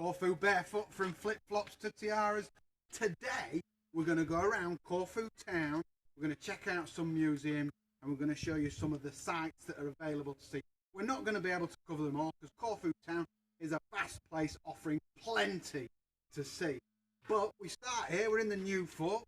Corfu Barefoot from Flipflops to Tiaras. Today we're going to go around Corfu Town, we're going to check out some museums and we're going to show you some of the sites that are available to see. We're not going to be able to cover them all because Corfu Town is a vast place offering plenty to see. But we start here, we're in the new fort.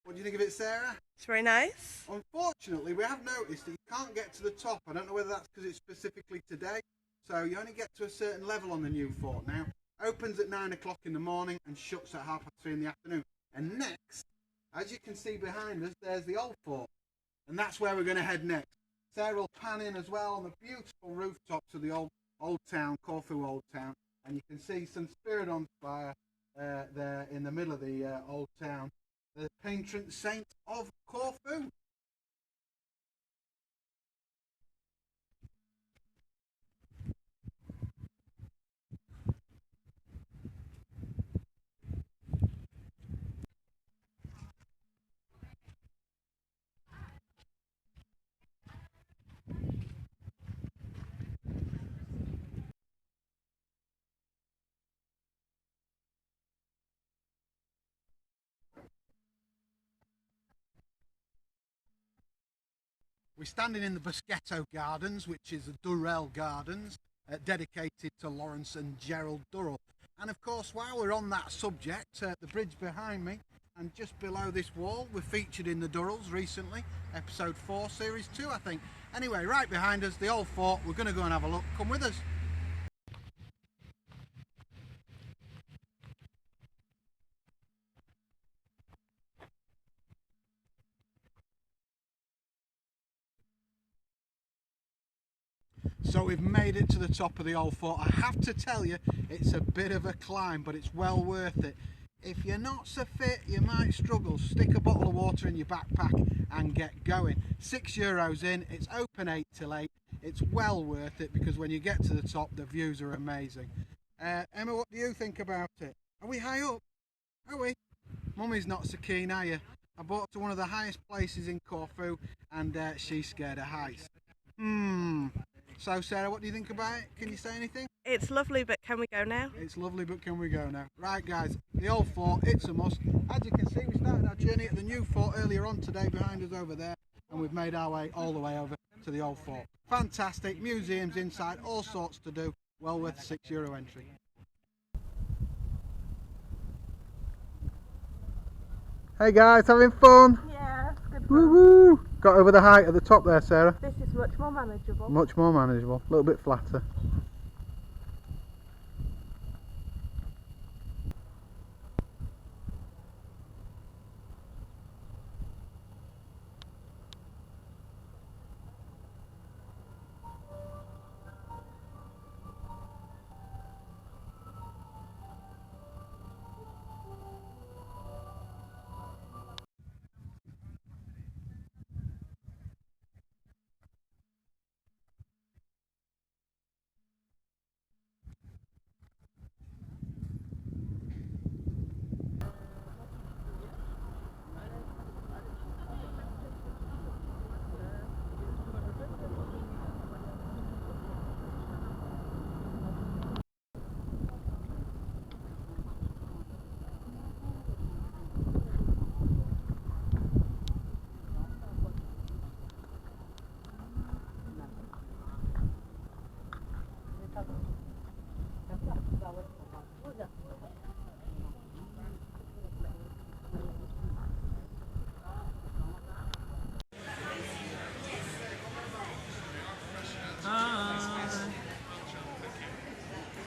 What do you think of it, Sarah? It's very nice. Unfortunately, we have noticed that you can't get to the top. I don't know whether that's because it's specifically today. So you only get to a certain level on the new fort now. Opens at 9 o'clock in the morning and shuts at 3:30 in the afternoon. And next, as you can see behind us, there's the old fort. And that's where we're going to head next. Sarah will pan in as well on the beautiful rooftops of the old town, Corfu Old Town. And you can see some spirit on fire there in the middle of the old town. The patron saint of Corfu. We're standing in the Boschetto Gardens, which is the Durrell Gardens, dedicated to Lawrence and Gerald Durrell. And of course, while we're on that subject, the bridge behind me and just below this wall, we're featured in the Durrells recently, episode 4, series 2, I think. Anyway, right behind us, the old fort. We're going to go and have a look. Come with us. So we've made it to the top of the old fort. I have to tell you, it's a bit of a climb, but it's well worth it. If you're not so fit, you might struggle. Stick a bottle of water in your backpack and get going. €6 in, it's open 8 till 8. It's well worth it because when you get to the top, the views are amazing. Emma, what do you think about it? Are we high up? Are we? Mummy's not so keen, are you? I brought her to one of the highest places in Corfu and she's scared of heights. So Sarah, what do you think about it? Can you say anything? It's lovely, but can we go now? It's lovely, but can we go now? Right guys, the old fort, it's a must. As you can see, we started our journey at the new fort earlier on today behind us over there, and we've made our way all the way over to the old fort. Fantastic, museums inside, all sorts to do, well worth the €6 entry. Hey guys, having fun? Yeah, it's good fun. Woo-woo! Got over the height at the top there, Sarah. This is much more manageable. Much more manageable, a little bit flatter.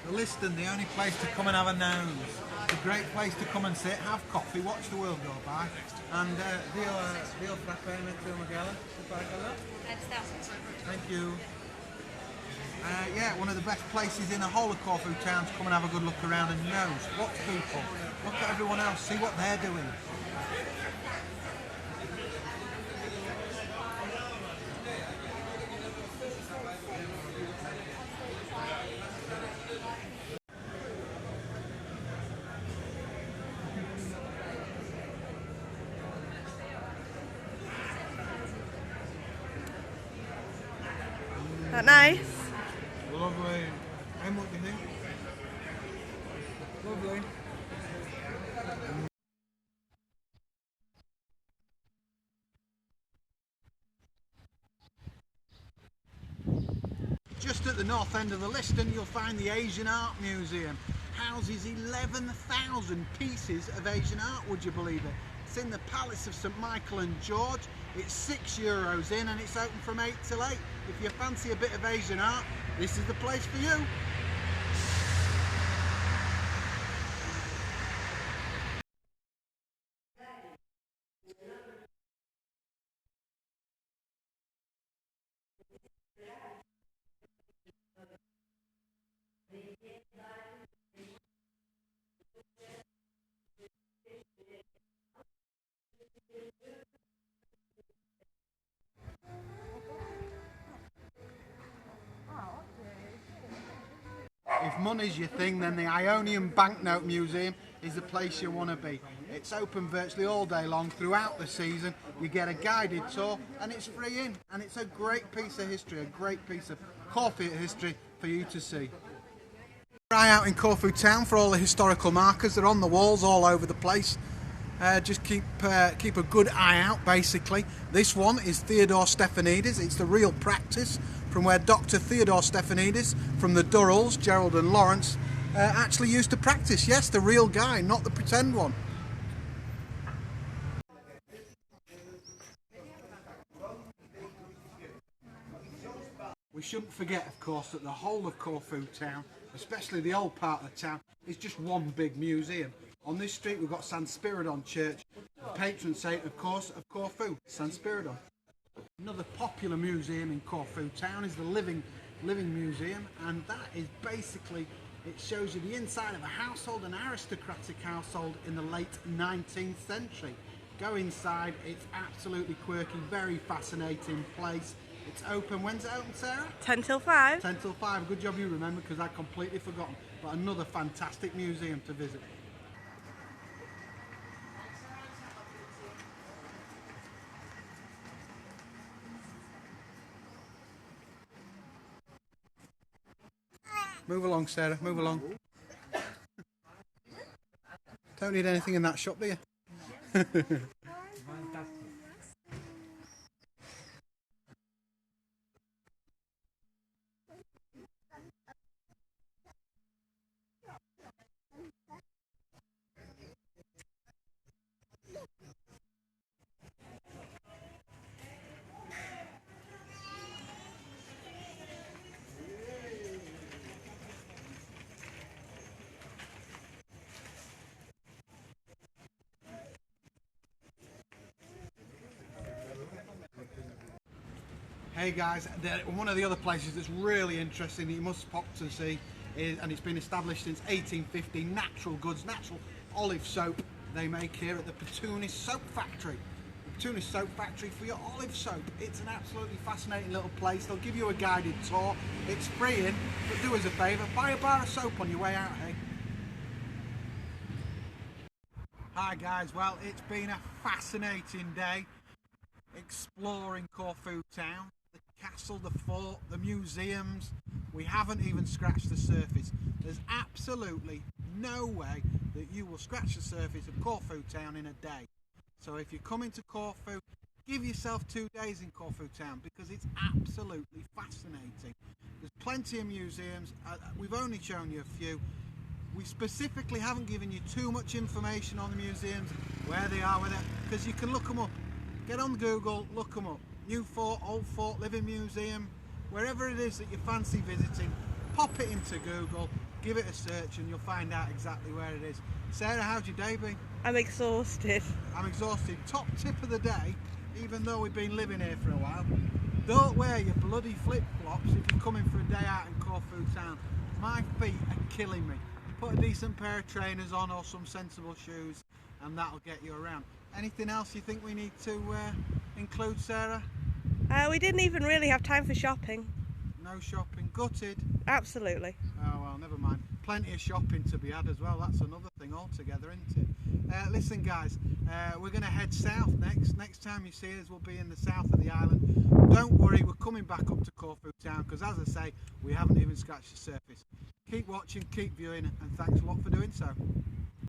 The Liston, the only place to come and have a nose. It's a great place to come and sit, have coffee, watch the world go by, and deal frappe to Magella. Thank you. Yeah, one of the best places in the whole of Corfu Town to come and have a good look around and nose. Watch people, look at everyone else, see what they're doing. That nice? Lovely. And what do you think? Lovely. Just at the north end of the Liston, you'll find the Asian Art Museum. Houses 11,000 pieces of Asian art, would you believe it? It's in the Palace of St Michael and George. It's €6 in and it's open from 8 till 8. If you fancy a bit of Asian art, this is the place for you. If money's your thing, then the Ionian Banknote Museum is the place you want to be. It's open virtually all day long throughout the season. You get a guided tour and it's free in. And it's a great piece of history, a great piece of Corfu history for you to see. Try out in Corfu Town for all the historical markers. They're on the walls all over the place. Just keep a good eye out, basically. This one is Theodore Stephanides. It's the real practice from where Dr. Theodore Stephanides from the Durrells, Gerald and Lawrence, actually used to practice. Yes, the real guy, not the pretend one. We shouldn't forget, of course, that the whole of Corfu Town, especially the old part of the town, is just one big museum. On this street we've got San Spiridon Church, the patron saint, of course, of Corfu, San Spiridon. Another popular museum in Corfu Town is the Living Museum, and that is basically, it shows you the inside of a household, an aristocratic household in the late 19th century. Go inside, it's absolutely quirky, very fascinating place. It's open, when's it open, Sarah? 10 till 5. 10 till 5, good job you remember, because I'd completely forgotten. But another fantastic museum to visit. Move along, Sarah, move along. Don't need anything in that shop, do you? Hey guys, one of the other places that's really interesting that you must pop to see is, and it's been established since 1850, natural goods, natural olive soap they make here at the Pettunis Soap Factory. The Pettunis Soap Factory for your olive soap. It's an absolutely fascinating little place. They'll give you a guided tour. It's free in, but do us a favour, buy a bar of soap on your way out, hey? Hi guys, well it's been a fascinating day exploring Corfu Town. The castle, the fort, the museums. We haven't even scratched the surface. There's absolutely no way that you will scratch the surface of Corfu Town in a day. So if you're coming to Corfu, give yourself 2 days in Corfu Town because it's absolutely fascinating. There's plenty of museums. We've only shown you a few. We specifically haven't given you too much information on the museums, where they are with it, because you can look them up. Get on Google, look them up. New Fort, Old Fort, Living Museum, wherever it is that you fancy visiting, pop it into Google, give it a search and you'll find out exactly where it is. Sarah, how's your day been? I'm exhausted. I'm exhausted. Top tip of the day, even though we've been living here for a while, don't wear your bloody flip-flops if you're coming for a day out in Corfu Town. My feet are killing me. Put a decent pair of trainers on or some sensible shoes and that'll get you around. Anything else you think we need to include, Sarah? We didn't even really have time for shopping. No shopping. Gutted? Absolutely. Oh well, never mind. Plenty of shopping to be had as well. That's another thing altogether, isn't it? Listen guys, we're going to head south next. Next time you see us, we'll be in the south of the island. don't worry, we're coming back up to Corfu Town because, as I say, we haven't even scratched the surface. Keep watching, keep viewing, and thanks a lot for doing so.